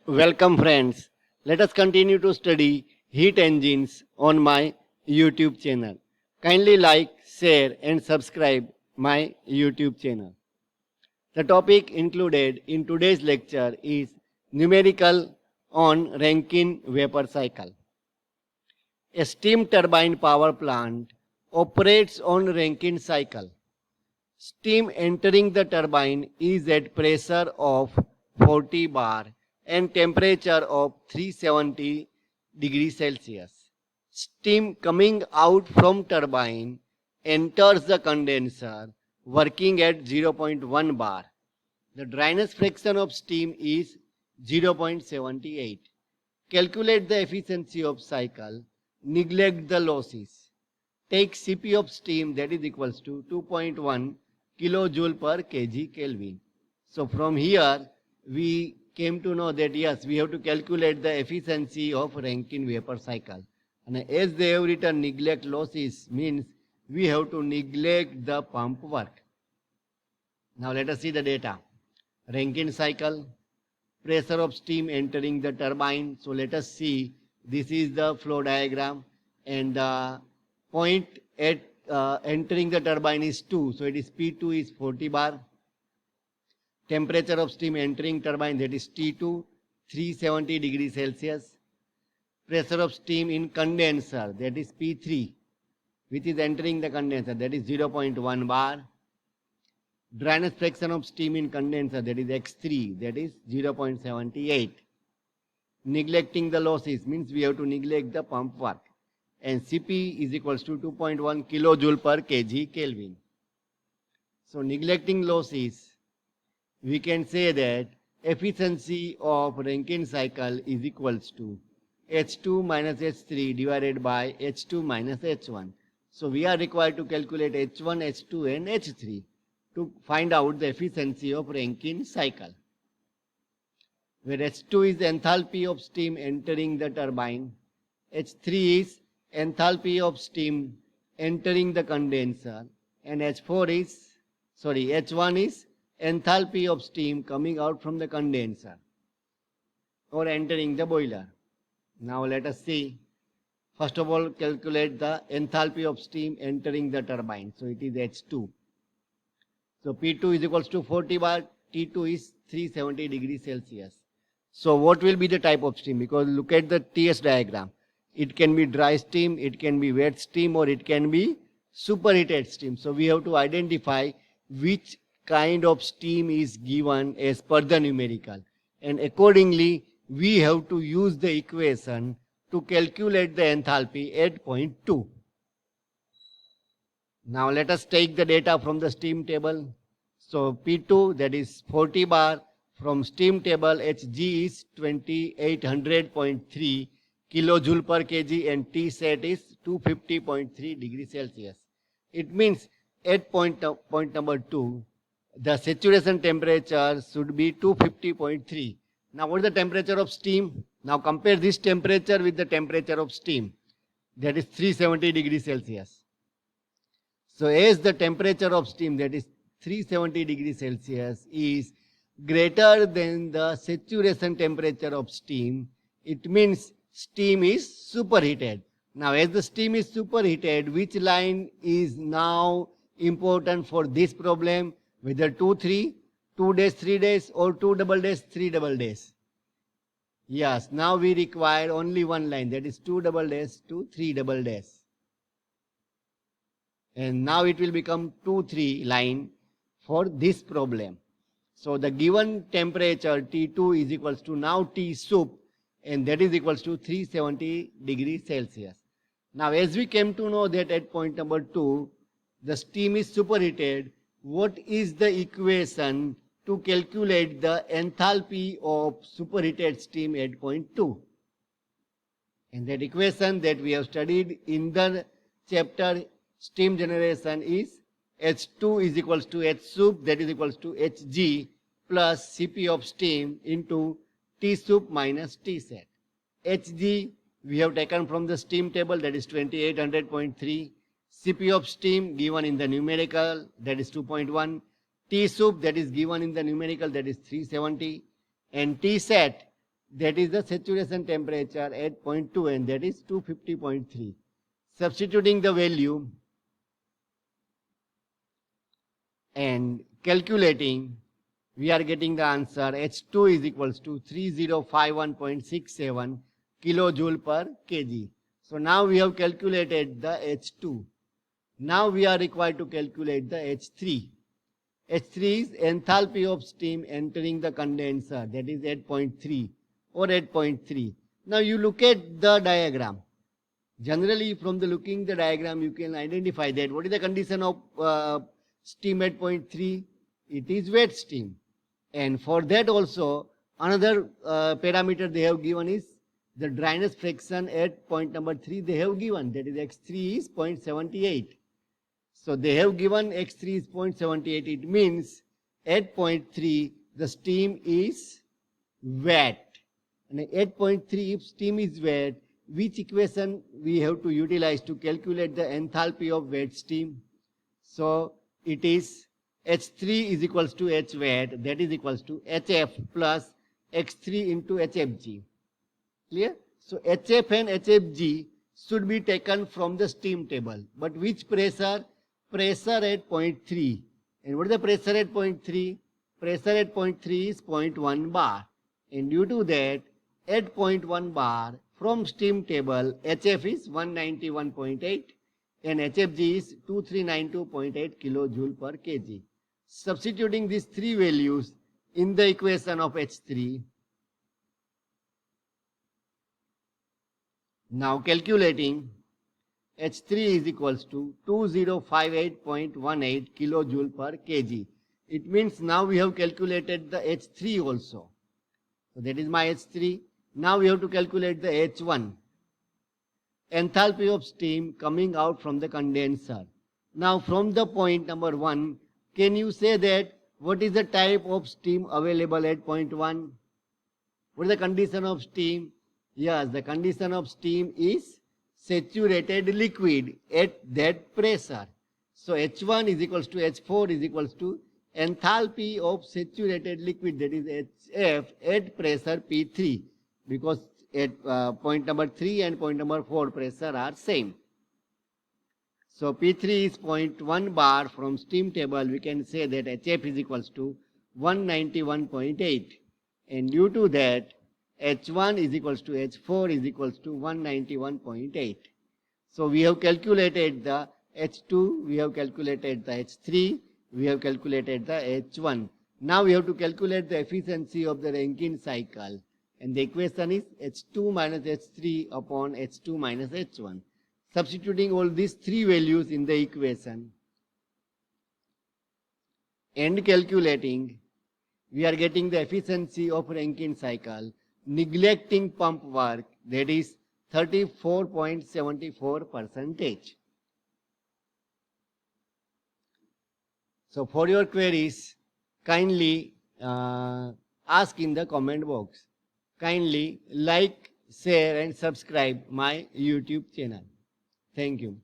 Welcome friends. Let us continue to study heat engines on my YouTube channel. Kindly like, share and subscribe my YouTube channel. The topic included in today's lecture is numerical on Rankine vapor cycle. A steam turbine power plant operates on Rankine cycle. Steam entering the turbine is at pressure of 40 bar and temperature of 370 degrees Celsius. Steam coming out from turbine enters the condenser working at 0.1 bar. The dryness fraction of steam is 0.78. Calculate the efficiency of cycle. Neglect the losses. Take Cp of steam, that is equals to 2.1 kilojoule per kg Kelvin. So from here we came to know that yes, we have to calculate the efficiency of Rankine vapor cycle. And as they have written neglect losses means we have to neglect the pump work. Now let us see the data. Rankine cycle, pressure of steam entering the turbine. So let us see, this is the flow diagram and the point at entering the turbine is 2. So it is P2 is 40 bar. Temperature of steam entering turbine, that is T2, 370 degrees Celsius. Pressure of steam in condenser, that is P3, which is entering the condenser, that is 0.1 bar. Dryness fraction of steam in condenser, that is X3, that is 0.78. Neglecting the losses means we have to neglect the pump work. And Cp is equals to 2.1 kilojoule per kg Kelvin. So neglecting losses, we can say that efficiency of Rankine cycle is equals to H2 minus H3 divided by H2 minus H1. So we are required to calculate H1, H2 and H3 to find out the efficiency of Rankine cycle. Where H2 is enthalpy of steam entering the turbine, H3 is enthalpy of steam entering the condenser, and H1 is enthalpy of steam coming out from the condenser or entering the boiler. Now let us see. First of all, calculate the enthalpy of steam entering the turbine. So it is H2. So P2 is equals to 40 bar, T2 is 370 degrees Celsius. So what will be the type of steam? Because look at the TS diagram. It can be dry steam, it can be wet steam, or it can be superheated steam. So we have to identify which kind of steam is given as per the numerical. And accordingly, we have to use the equation to calculate the enthalpy at point 2. Now let us take the data from the steam table. So P2, that is 40 bar, from steam table Hg is 2800.3 kilojoule per kg and T set is 250.3 degrees Celsius. It means at point number 2, the saturation temperature should be 250.3. Now what is the temperature of steam? Now compare this temperature with the temperature of steam. That is 370 degrees Celsius. So as the temperature of steam, that is 370 degrees Celsius, is greater than the saturation temperature of steam, it means steam is superheated. Now as the steam is superheated, which line is now important for this problem? Whether 2 days, 3 days, or 2 double days, 3 double days. Yes, now we require only one line, that is 2 double days to 3 double days. And now it will become 2-3 line for this problem. So the given temperature T2 is equals to now T sup, and that is equals to 370 degrees Celsius. Now as we came to know that at point number 2, the steam is superheated, what is the equation to calculate the enthalpy of superheated steam at point 2? And that equation that we have studied in the chapter steam generation is H2 is equals to H sup, that is equals to Hg plus Cp of steam into T sup minus T set. Hg we have taken from the steam table, that is 2800.3. Cp of steam given in the numerical, that is 2.1. T sup that is given in the numerical, that is 370. And T set that is the saturation temperature at point 2 and that is 250.3. Substituting the value and calculating, we are getting the answer H2 is equals to 3051.67 kilojoule per kg. So now we have calculated the H2. Now we are required to calculate the H3. H3 is enthalpy of steam entering the condenser, that is 8.3 or 8.3. Now you look at the diagram. Generally from the looking the diagram you can identify that what is the condition of steam at point 3? It is wet steam. And for that also another parameter they have given is the dryness fraction at point number 3 they have given, that is X3 is 0.78. So they have given X3 is 0.78. It means at point 3 the steam is wet. And at point 3 if steam is wet, which equation we have to utilize to calculate the enthalpy of wet steam? So it is H3 is equals to H wet, that is equals to HF plus X3 into HFG. Clear? So HF and HFG should be taken from the steam table. But which pressure? Pressure at point 3. And what is the pressure at point 3? Pressure at point 3 is 0.1 bar. And due to that, at 0.1 bar from steam table, HF is 191.8 and HFG is 2392.8 kilojoule per kg. Substituting these three values in the equation of H3. Now calculating, H3 is equals to 2058.18 kilojoule per kg. It means now we have calculated the H3 also. So that is my H3. Now we have to calculate the H1. Enthalpy of steam coming out from the condenser. Now from the point number 1, can you say that what is the type of steam available at point 1? What is the condition of steam? Yes, the condition of steam is saturated liquid at that pressure. So H1 is equals to H4 is equals to enthalpy of saturated liquid, that is HF at pressure P3, because at point number 3 and point number 4 pressure are same. So P3 is 0.1 bar from steam table. We can say that HF is equals to 191.8, and due to that H1 is equals to H4 is equals to 191.8. So we have calculated the H2, we have calculated the H3, we have calculated the H1. Now we have to calculate the efficiency of the Rankine cycle. And the equation is H2 minus H3 upon H2 minus H1. Substituting all these three values in the equation and calculating, we are getting the efficiency of Rankine cycle, neglecting pump work, that is 34.74%. So for your queries, kindly ask in the comment box. Kindly like, share and subscribe my YouTube channel. Thank you.